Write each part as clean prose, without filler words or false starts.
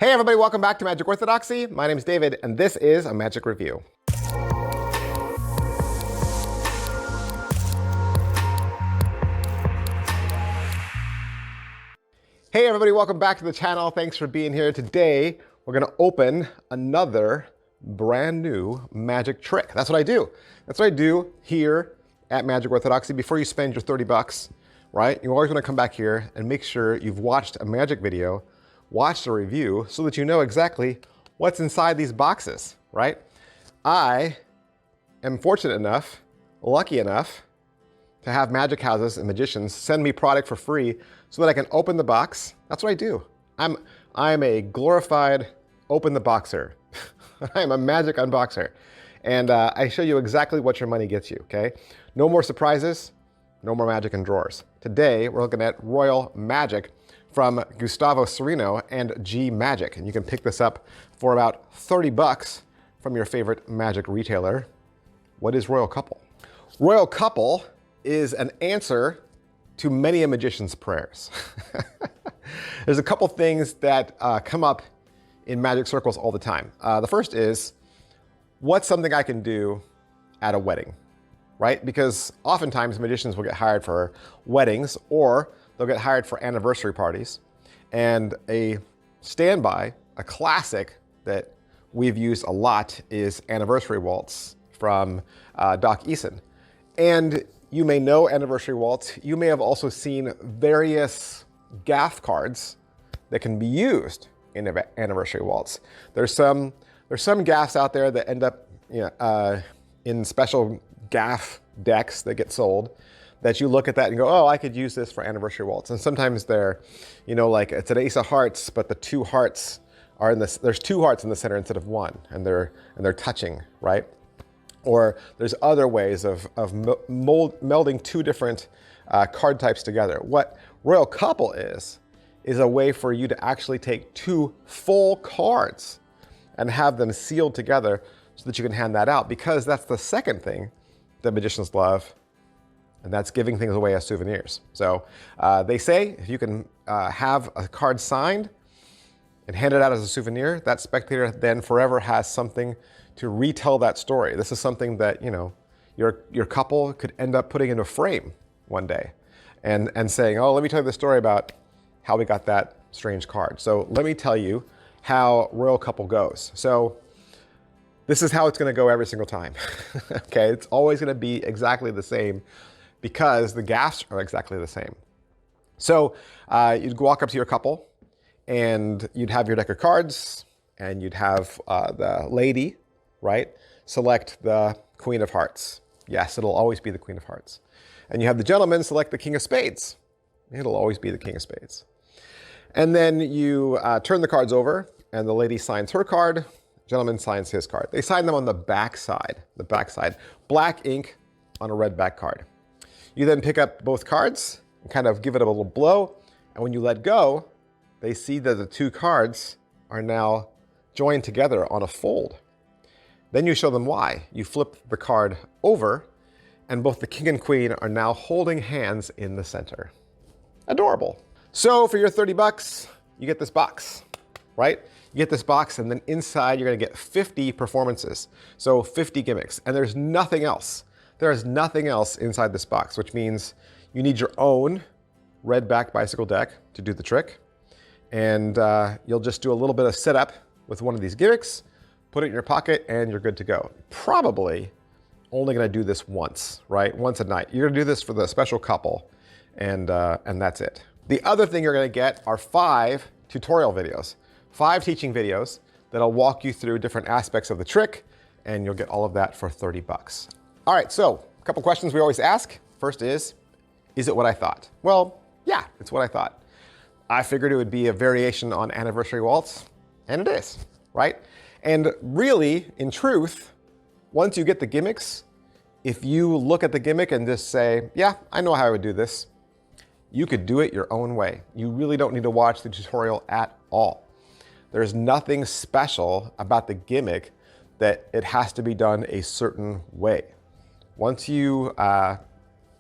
Hey everybody, welcome back to Magic Orthodoxy. My name is David, and this is a Magic Review. Hey everybody, welcome back to the channel. Thanks for being here. Today, we're gonna open another brand new magic trick. That's what I do. That's what I do here at Magic Orthodoxy. Before you spend your 30 bucks, right? You always wanna come back here and make sure you've watched a magic video, watch the review so that you know exactly what's inside these boxes, right? I am fortunate enough, lucky enough, to have magic houses and magicians send me product for free so that I can open the box. That's what I do. I'm a glorified open the boxer. I'm a magic unboxer. And I show you exactly what your money gets you, okay? No more surprises, no more magic in drawers. Today, we're looking at Royal Magic from Gustavo Sereno and G Magic. And you can pick this up for about 30 bucks from your favorite magic retailer. What is Royal Couple? Royal Couple is an answer to many a magician's prayers. There's a couple things that come up in magic circles all the time. The first is, what's something I can do at a wedding, right? Because oftentimes magicians will get hired for weddings, or they'll get hired for anniversary parties. And a standby, a classic that we've used a lot is Anniversary Waltz from Doc Eason. And you may know Anniversary Waltz. You may have also seen various gaff cards that can be used in Anniversary Waltz. There's some gaffs out there that end up in special gaff decks that get sold, that you look at that and go, oh, I could use this for Anniversary Waltz. And sometimes they're, like it's an ace of hearts, but the two hearts are in this, there's two hearts in the center instead of one, and they're touching, right? Or there's other ways of melding two different card types together. What Royal Couple is a way for you to actually take two full cards and have them sealed together so that you can hand that out, because that's the second thing that magicians love, and that's giving things away as souvenirs. So they say if you can have a card signed and hand it out as a souvenir, that spectator then forever has something to retell that story. This is something that your couple could end up putting in a frame one day and saying, oh, let me tell you the story about how we got that strange card. So let me tell you how Royal Couple goes. So this is how it's gonna go every single time. Okay, it's always gonna be exactly the same because the gaffs are exactly the same. So you'd walk up to your couple and you'd have your deck of cards, and you'd have the lady, right, select the Queen of Hearts. Yes, it'll always be the Queen of Hearts. And you have the gentleman select the King of Spades. It'll always be the King of Spades. And then you turn the cards over, and the lady signs her card, gentleman signs his card. They sign them on the back side, black ink on a red back card. You then pick up both cards and kind of give it a little blow, and when you let go, they see that the two cards are now joined together on a fold. Then you show them why. You flip the card over, and both the king and queen are now holding hands in the center. Adorable. So for your 30 bucks, you get this box, right? You get this box, and then inside you're gonna get 50 performances. So 50 gimmicks, and there's nothing else. There is nothing else inside this box, which means you need your own red back bicycle deck to do the trick. And you'll just do a little bit of setup with one of these gimmicks, put it in your pocket, and you're good to go. Probably only gonna do this once, right? Once a night. You're gonna do this for the special couple, and that's it. The other thing you're gonna get are 5 tutorial videos, 5 teaching videos that'll walk you through different aspects of the trick, and you'll get all of that for 30 bucks. All right, so a couple questions we always ask. First is it what I thought? Well, yeah, it's what I thought. I figured it would be a variation on Anniversary Waltz, and it is, right? And really, in truth, once you get the gimmicks, if you look at the gimmick and just say, yeah, I know how I would do this, you could do it your own way. You really don't need to watch the tutorial at all. There's nothing special about the gimmick that it has to be done a certain way. Once you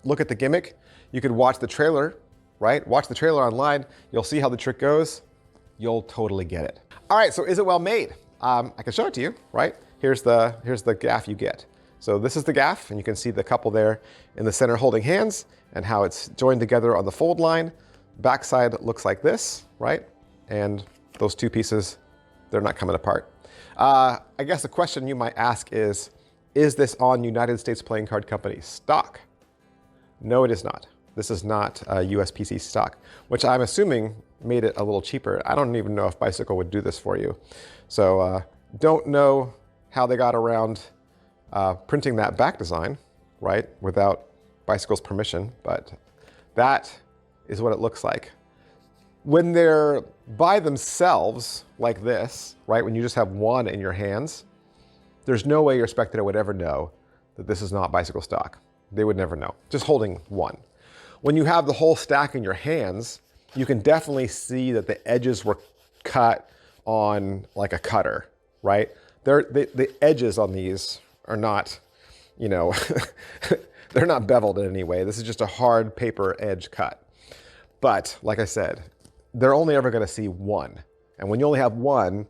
look at the gimmick, you could watch the trailer, right? Watch the trailer online. You'll see how the trick goes. You'll totally get it. All right, so is it well made? I can show it to you, right? Here's the gaff you get. So this is the gaff, and you can see the couple there in the center holding hands and how it's joined together on the fold line. Backside looks like this, right? And those two pieces, they're not coming apart. I guess the question you might ask is this on United States Playing Card Company stock? No, it is not. This is not USPC stock, which I'm assuming made it a little cheaper. I don't even know if Bicycle would do this for you. So don't know how they got around printing that back design, right, without Bicycle's permission, but that is what it looks like. When they're by themselves like this, right, when you just have one in your hands, there's no way your spectator would ever know that this is not Bicycle stock. They would never know, just holding one. When you have the whole stack in your hands, you can definitely see that the edges were cut on like a cutter, right? The edges on these are not, you know, they're not beveled in any way. This is just a hard paper edge cut. But like I said, they're only ever going to see one. And when you only have one,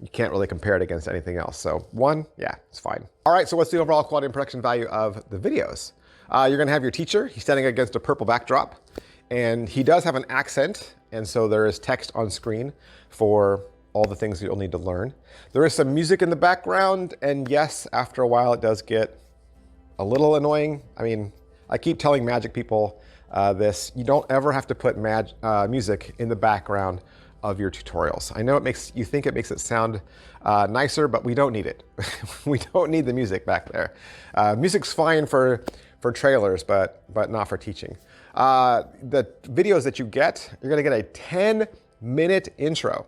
you can't really compare it against anything else. So one, yeah, it's fine. All right, so what's the overall quality and production value of the videos? You're going to have your teacher. He's standing against a purple backdrop. And he does have an accent. And so there is text on screen for all the things you'll need to learn. There is some music in the background. And yes, after a while, it does get a little annoying. I mean, I keep telling Magic people this. You don't ever have to put music in the background of your tutorials. I know you think it makes it sound nicer, but we don't need it. We don't need the music back there. Music's fine for trailers, but not for teaching. The videos that you get, you're gonna get a 10-minute intro.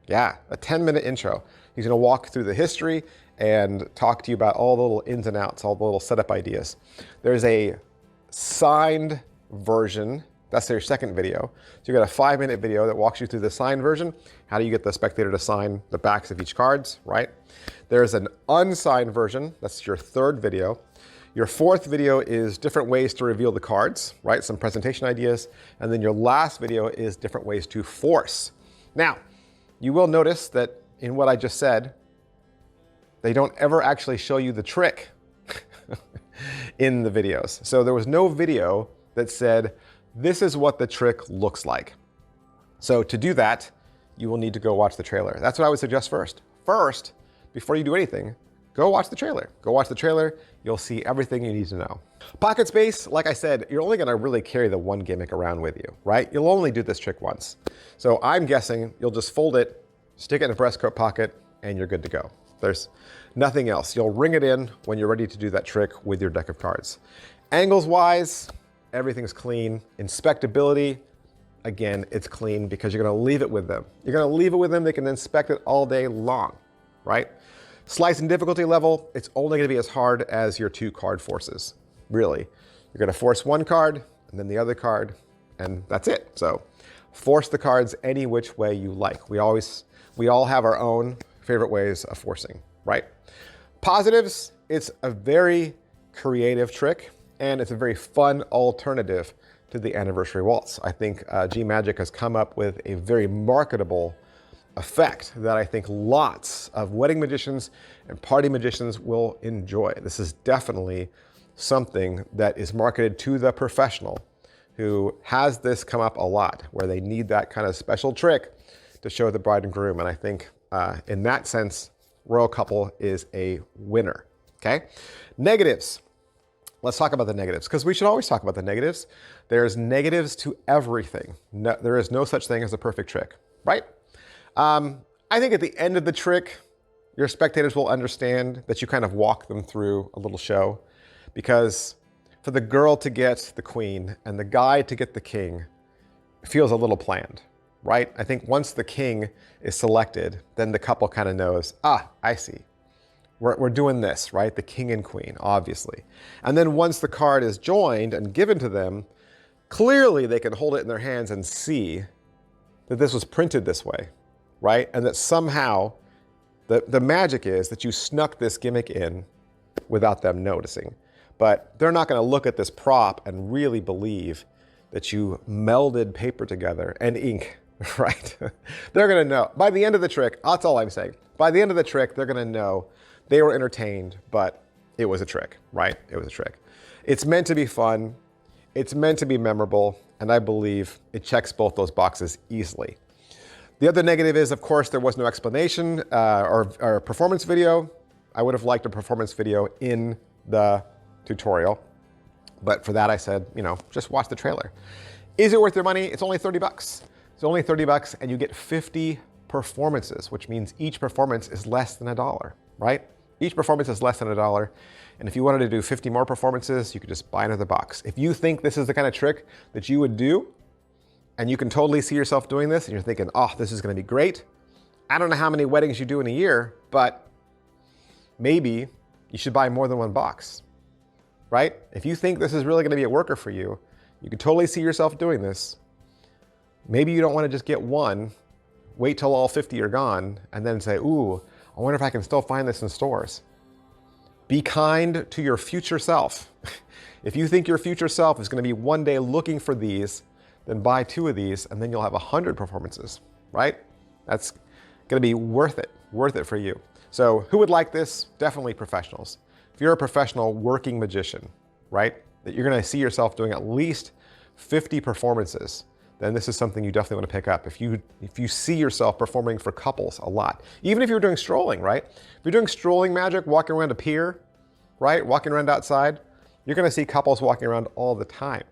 Yeah, a 10-minute intro. He's gonna walk through the history and talk to you about all the little ins and outs, all the little setup ideas. There's a signed version. That's their second video. So you got a 5-minute video that walks you through the signed version. How do you get the spectator to sign the backs of each cards, right? There's an unsigned version. That's your third video. Your fourth video is different ways to reveal the cards, right? Some presentation ideas. And then your last video is different ways to force. Now, you will notice that in what I just said, they don't ever actually show you the trick in the videos. So there was no video that said, this is what the trick looks like. So to do that, you will need to go watch the trailer. That's what I would suggest first. First, before you do anything, go watch the trailer. Go watch the trailer. You'll see everything you need to know. Pocket space, like I said, you're only gonna really carry the one gimmick around with you, right? You'll only do this trick once. So I'm guessing you'll just fold it, stick it in a breast coat pocket, and you're good to go. There's nothing else. You'll ring it in when you're ready to do that trick with your deck of cards. Angles wise, everything's clean. Inspectability, again, it's clean because you're gonna leave it with them. You're gonna leave it with them, they can inspect it all day long, right? Slice and difficulty level, it's only gonna be as hard as your 2 card forces, really. You're gonna force one card and then the other card, and that's it. So force the cards any which way you like. We all have our own favorite ways of forcing, right? Positives, it's a very creative trick and it's a very fun alternative to the Anniversary Waltz. I think G Magic has come up with a very marketable effect that I think lots of wedding magicians and party magicians will enjoy. This is definitely something that is marketed to the professional who has this come up a lot, where they need that kind of special trick to show the bride and groom. And I think in that sense, Royal Couple is a winner, okay? Negatives. Let's talk about the negatives, because we should always talk about the negatives. There's negatives to everything. No, there is no such thing as a perfect trick, right? I think at the end of the trick, your spectators will understand that you kind of walk them through a little show, because for the girl to get the queen and the guy to get the king feels a little planned, right? I think once the king is selected, then the couple kind of knows, I see. We're doing this, right? The king and queen, obviously. And then once the card is joined and given to them, clearly they can hold it in their hands and see that this was printed this way, right? And that somehow the magic is that you snuck this gimmick in without them noticing. But they're not going to look at this prop and really believe that you melded paper together and ink right? They're gonna know. By the end of the trick, that's all I'm saying. By the end of the trick, they're gonna know they were entertained, but it was a trick, right? It was a trick. It's meant to be fun. It's meant to be memorable. And I believe it checks both those boxes easily. The other negative is, of course, there was no explanation or performance video. I would have liked a performance video in the tutorial. But for that, I said, you know, just watch the trailer. Is it worth your money? It's only 30 bucks. It's only 30 bucks and you get 50 performances, which means each performance is less than $1, right? Each performance is less than $1. And if you wanted to do 50 more performances, you could just buy another box. If you think this is the kind of trick that you would do, and you can totally see yourself doing this, and you're thinking, oh, this is gonna be great. I don't know how many weddings you do in a year, but maybe you should buy more than one box, right? If you think this is really gonna be a worker for you, you can totally see yourself doing this. Maybe you don't wanna just get one, wait till all 50 are gone, and then say, ooh, I wonder if I can still find this in stores. Be kind to your future self. If you think your future self is gonna be one day looking for these, then buy 2 of these and then you'll have 100 performances, right? That's gonna be worth it for you. So who would like this? Definitely professionals. If you're a professional working magician, right? That you're gonna see yourself doing at least 50 performances, then this is something you definitely wanna pick up. If you see yourself performing for couples a lot, even if you're doing strolling, right? If you're doing strolling magic, walking around a pier, right? Walking around outside, you're gonna see couples walking around all the time.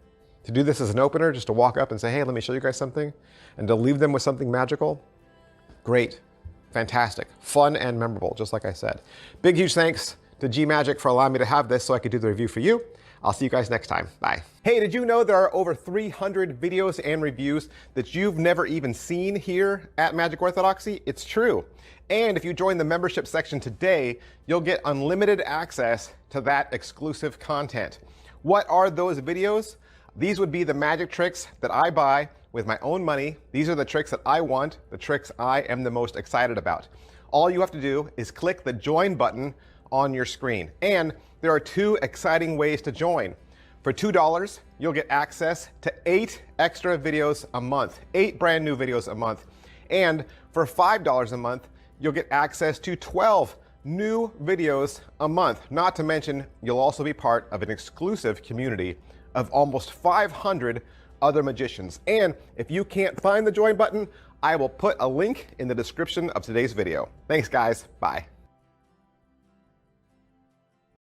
To do this as an opener, just to walk up and say, hey, let me show you guys something, and to leave them with something magical, great, fantastic, fun and memorable, just like I said. Big, huge thanks to G Magic for allowing me to have this so I could do the review for you. I'll see you guys next time. Bye. Hey, did you know there are over 300 videos and reviews that you've never even seen here at Magic Orthodoxy? It's true. And if you join the membership section today, you'll get unlimited access to that exclusive content. What are those videos? These would be the magic tricks that I buy with my own money. These are the tricks that I want, the tricks I am the most excited about. All you have to do is click the join button on your screen. And there are 2 exciting ways to join. For $2, you'll get access to 8 extra videos a month, 8 brand new videos a month. And for $5 a month, you'll get access to 12 new videos a month. Not to mention, you'll also be part of an exclusive community of almost 500 other magicians. And if you can't find the join button, I will put a link in the description of today's video. Thanks guys, bye.